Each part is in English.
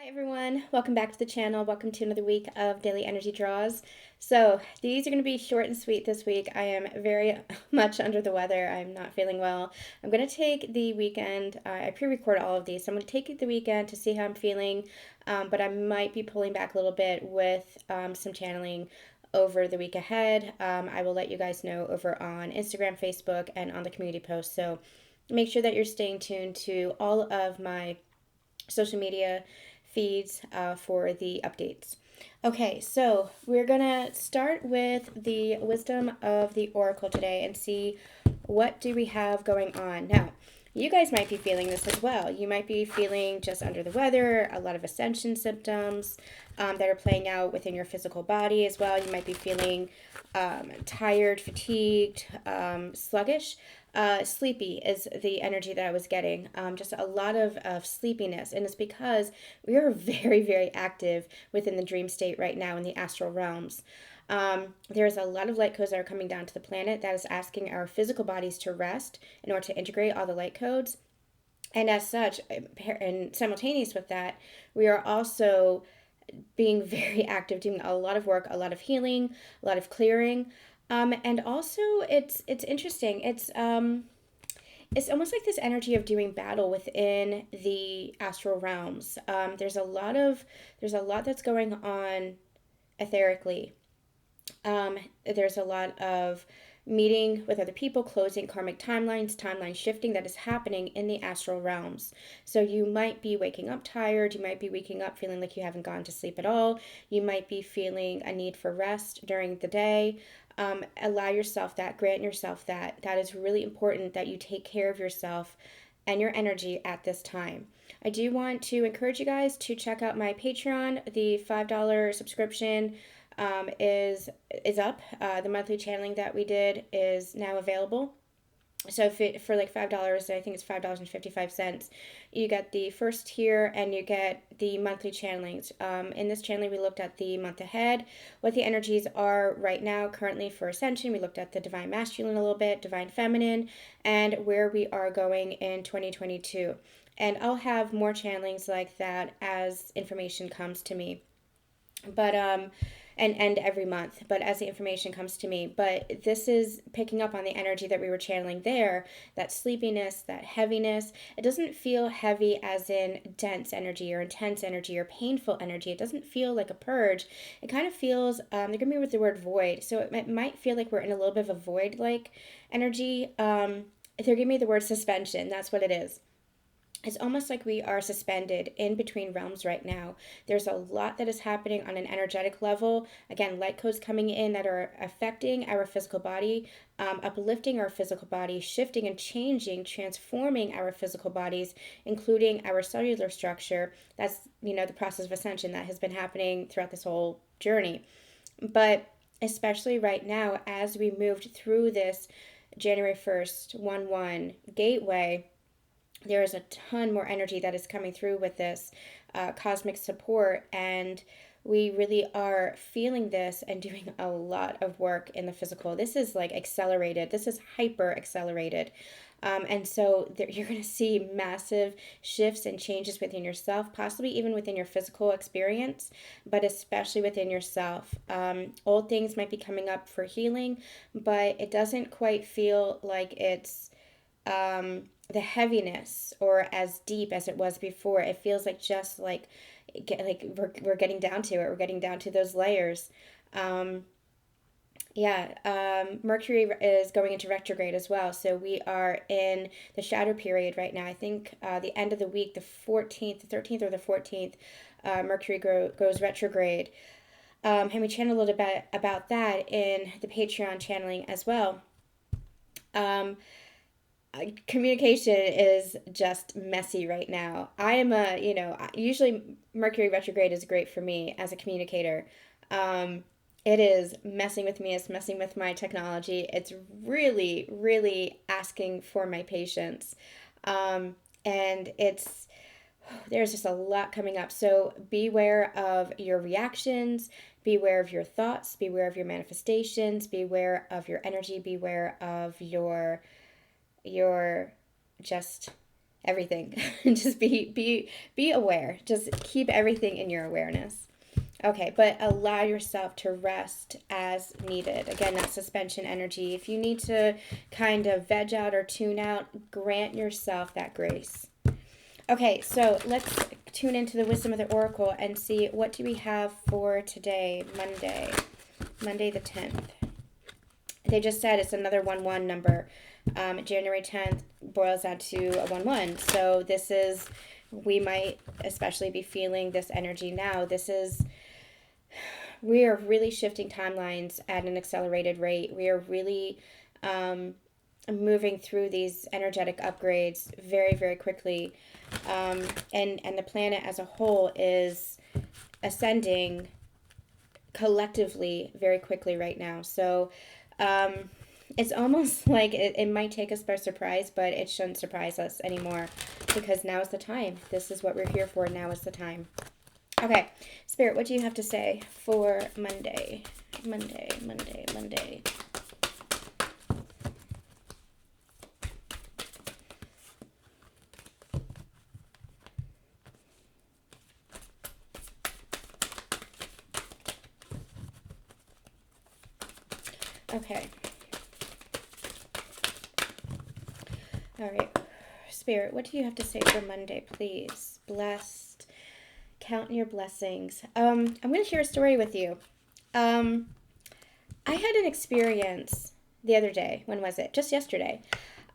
Hi everyone, welcome back to the channel. Welcome to another week of daily energy draws. So these are going to be short and sweet this week. I am very much under the weather. I'm not feeling well. I'm going to take the weekend. I pre-record all of these, so I'm going to take the weekend to see how I'm feeling, but I might be pulling back a little bit with some channeling over the week ahead. I will let you guys know over on Instagram, Facebook, and on the community post. So make sure that you're staying tuned to all of my social media feeds for the updates. Okay, so we're gonna start with the wisdom of the oracle today and see what do we have going on. Now, you guys might be feeling this as well. You might be feeling just under the weather, a lot of ascension symptoms that are playing out within your physical body as well. You might be feeling tired, fatigued, sluggish. Sleepy is the energy that I was getting. Just a lot of sleepiness. And it's because we are very, very active within the dream state right now in the astral realms. There's a lot of light codes that are coming down to the planet that is asking our physical bodies to rest in order to integrate all the light codes. And as such, and simultaneous with that, we are also being very active, doing a lot of work, a lot of healing, a lot of clearing. And also, it's interesting. It's almost like this energy of doing battle within the astral realms. There's a lot that's going on etherically. There's a lot of meeting with other people, closing karmic timelines, timeline shifting that is happening in the astral realms. So you might be waking up tired. You might be waking up feeling like you haven't gone to sleep at all. You might be feeling a need for rest during the day. Allow yourself that, grant yourself that. That is really important that you take care of yourself and your energy at this time. I do want to encourage you guys to check out my Patreon. The $5 subscription is up. The monthly channeling that we did is now available. So for like $5, I think it's $5.55, you get the first tier and you get the monthly channelings. In this channeling, we looked at the month ahead, what the energies are right now, currently for Ascension. We looked at the Divine Masculine a little bit, Divine Feminine, and where we are going in 2022. And I'll have more channelings like that as information comes to me. But and every month, but as the information comes to me. But this is picking up on the energy that we were channeling there, that sleepiness, that heaviness. It doesn't feel heavy as in dense energy or intense energy or painful energy. It doesn't feel like a purge. It kind of feels, they're going to be with the word void. So it might feel like we're in a little bit of a void like energy. They're giving me the word suspension. That's what it is. It's almost like we are suspended in between realms right now. There's a lot that is happening on an energetic level. Again, light codes coming in that are affecting our physical body, uplifting our physical body, shifting and changing, transforming our physical bodies, including our cellular structure. That's, the process of ascension that has been happening throughout this whole journey. But especially right now, as we moved through this January 1st, 1/1 gateway, there is a ton more energy that is coming through with this cosmic support, and we really are feeling this and doing a lot of work in the physical. This is like accelerated. This is hyper accelerated. And so you're going to see massive shifts and changes within yourself, possibly even within your physical experience, but especially within yourself. Old things might be coming up for healing, but it doesn't quite feel like it's the heaviness or as deep as it was before. It feels like just we're getting down to it. We're getting down to those layers. Mercury is going into retrograde as well. So we are in the shadow period right now. I think the end of the week, the 14th, the 13th or the 14th, Mercury goes retrograde. And we channel a little bit about that in the Patreon channeling as well. Communication is just messy right now. I am usually Mercury retrograde is great for me as a communicator. It is messing with me, it's messing with my technology. It's really, really asking for my patience. And there's just a lot coming up. So beware of your reactions, beware of your thoughts, beware of your manifestations, beware of your energy, beware of your just everything. Just be aware. Just keep everything in your awareness. Okay, but allow yourself to rest as needed. Again, that suspension energy. If you need to kind of veg out or tune out, grant yourself that grace. Okay, so let's tune into the wisdom of the oracle and see what do we have for today, Monday the 10th. They just said it's another 1-1 number. January 10th boils down to a 1-1. So this is, we might especially be feeling this energy now. We are really shifting timelines at an accelerated rate. We are really moving through these energetic upgrades very, very quickly. And the planet as a whole is ascending collectively very quickly right now. So it's almost like it might take us by surprise, but it shouldn't surprise us anymore because now is the time. This is what we're here for. Now is the time. Okay, Spirit, what do you have to say for Monday? Monday. Okay. All right. Spirit, what do you have to say for Monday, please? Blessed. Count your blessings. I'm going to share a story with you. I had an experience the other day. When was it? Just yesterday.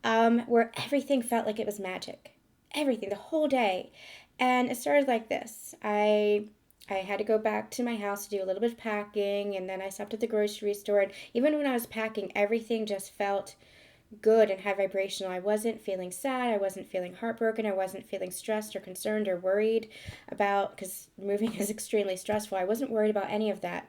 Where everything felt like it was magic. Everything, the whole day. And it started like this. I had to go back to my house to do a little bit of packing, and then I stopped at the grocery store. And even when I was packing, everything just felt good and high vibrational. I wasn't feeling sad. I wasn't feeling heartbroken. I wasn't feeling stressed or concerned or worried about, because moving is extremely stressful. I wasn't worried about any of that.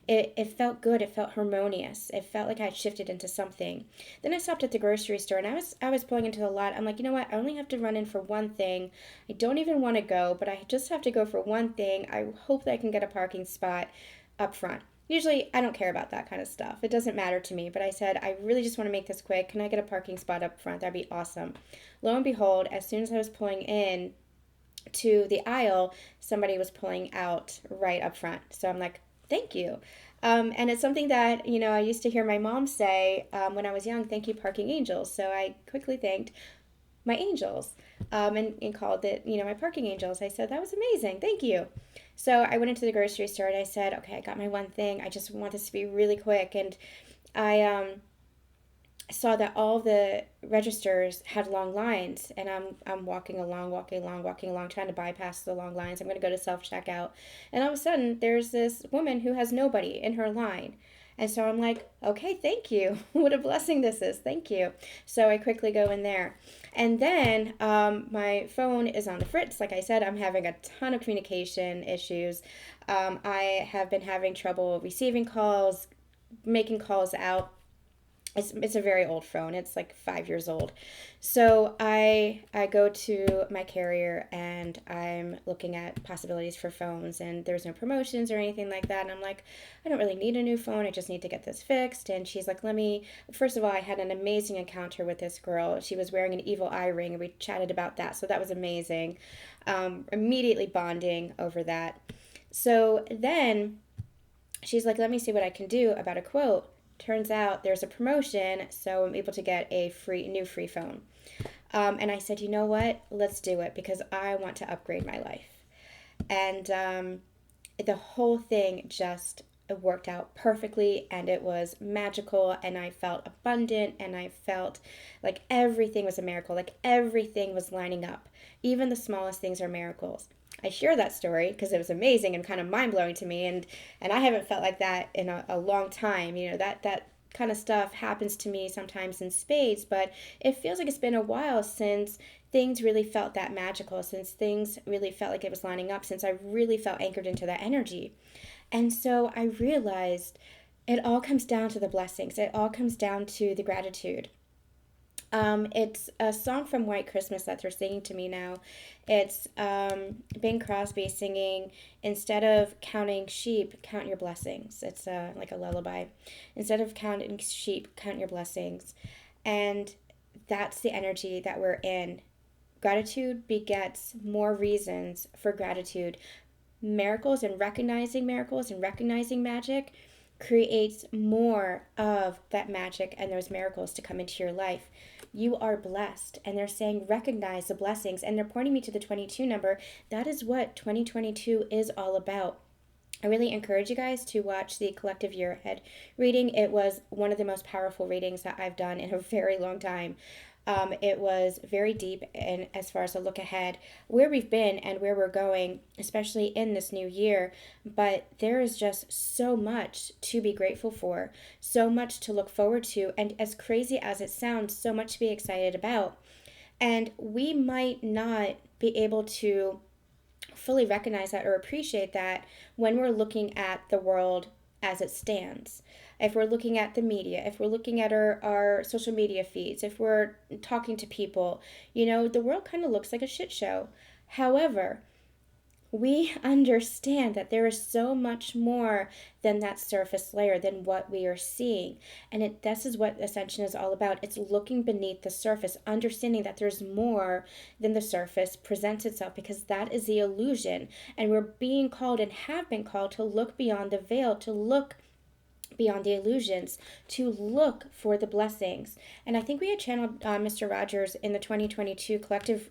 It felt good. It felt harmonious. It felt like I had shifted into something. Then I stopped at the grocery store and I was pulling into the lot. I'm like, you know what? I only have to run in for one thing. I don't even want to go, but I just have to go for one thing. I hope that I can get a parking spot up front. Usually, I don't care about that kind of stuff. It doesn't matter to me. But I said, I really just want to make this quick. Can I get a parking spot up front? That'd be awesome. Lo and behold, as soon as I was pulling in to the aisle, somebody was pulling out right up front. So I'm like, thank you. And it's something that, I used to hear my mom say when I was young, thank you, parking angels. So I quickly thanked my angels and called it, my parking angels. I said, that was amazing. Thank you. So I went into the grocery store and I said, okay, I got my one thing. I just want this to be really quick. And I saw that all the registers had long lines, and I'm walking along, trying to bypass the long lines. I'm going to go to self-checkout. And all of a sudden, there's this woman who has nobody in her line. And so I'm like, okay, thank you. What a blessing this is. Thank you. So I quickly go in there. And then my phone is on the fritz. Like I said, I'm having a ton of communication issues. I have been having trouble receiving calls, making calls out. It's a very old phone. It's like 5 years old. So I go to my carrier and I'm looking at possibilities for phones, and there's no promotions or anything like that. And I'm like, I don't really need a new phone. I just need to get this fixed. And she's like, first of all, I had an amazing encounter with this girl. She was wearing an evil eye ring and we chatted about that. So that was amazing. Immediately bonding over that. So then she's like, let me see what I can do about a quote. Turns out there's a promotion, so I'm able to get a new free phone. And I said, you know what? Let's do it because I want to upgrade my life. And the whole thing just worked out perfectly, and it was magical, and I felt abundant, and I felt like everything was a miracle, like everything was lining up. Even the smallest things are miracles. I share that story because it was amazing and kind of mind-blowing to me, and I haven't felt like that in a long time. That kind of stuff happens to me sometimes in spades, but it feels like it's been a while since things really felt that magical, since things really felt like it was lining up, since I really felt anchored into that energy. And so I realized it all comes down to the blessings. It all comes down to the gratitude. It's a song from White Christmas that they're singing to me now. It's Bing Crosby singing, instead of counting sheep, count your blessings. It's like a lullaby. Instead of counting sheep, count your blessings. And that's the energy that we're in. Gratitude begets more reasons for gratitude. Miracles and recognizing magic creates more of that magic and those miracles to come into your life. You are blessed, and they're saying recognize the blessings, and they're pointing me to the 22 number. That is what 2022 is all about. I really encourage you guys to watch the Collective Year Ahead reading. It was one of the most powerful readings that I've done in a very long time. It was very deep, and as far as a look ahead, where we've been and where we're going, especially in this new year. But there is just so much to be grateful for, so much to look forward to, and as crazy as it sounds, so much to be excited about. And we might not be able to fully recognize that or appreciate that when we're looking at the world as it stands. If we're looking at the media, if we're looking at our social media feeds, if we're talking to people, the world kind of looks like a shit show. However, we understand that there is so much more than that surface layer, than what we are seeing. And this is what Ascension is all about. It's looking beneath the surface, understanding that there's more than the surface presents itself, because that is the illusion. And we're being called and have been called to look beyond the veil, to look beyond the illusions, to look for the blessings. And I think we had channeled Mr. Rogers in the 2022 collective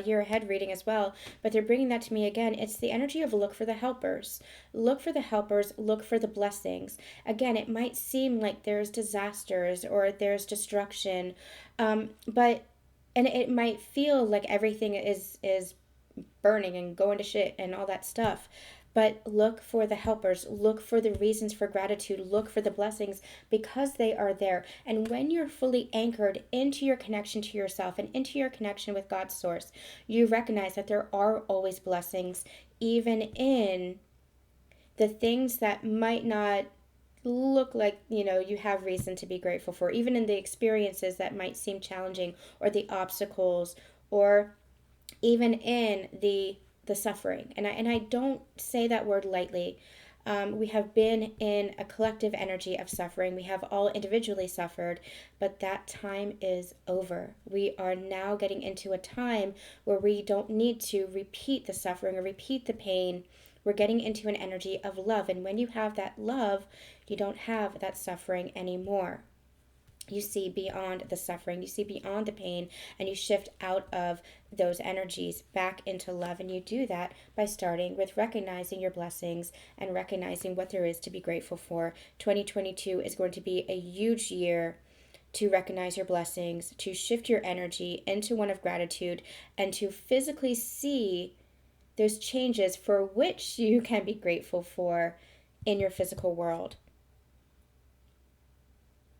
year ahead reading as well, but they're bringing that to me again. It's the energy of look for the helpers. Look for the helpers, look for the blessings. Again, it might seem like there's disasters or there's destruction, but and it might feel like everything is burning and going to shit and all that stuff. But look for the helpers, look for the reasons for gratitude, look for the blessings, because they are there. And when you're fully anchored into your connection to yourself and into your connection with God's source, you recognize that there are always blessings, even in the things that might not look like you have reason to be grateful for, even in the experiences that might seem challenging, or the obstacles, or even in the suffering. And I don't say that word lightly. We have been in a collective energy of suffering. We have all individually suffered, but that time is over. We are now getting into a time where we don't need to repeat the suffering or repeat the pain. We're getting into an energy of love. And when you have that love, you don't have that suffering anymore. You see beyond the suffering, you see beyond the pain, and you shift out of those energies back into love. And you do that by starting with recognizing your blessings and recognizing what there is to be grateful for. 2022 is going to be a huge year to recognize your blessings, to shift your energy into one of gratitude, and to physically see those changes for which you can be grateful for in your physical world.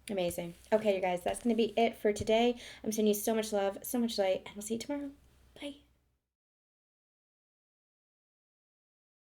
Amazing. Okay, you guys, that's going to be it for today. I'm sending you so much love, so much light, and we'll see you tomorrow. Bye.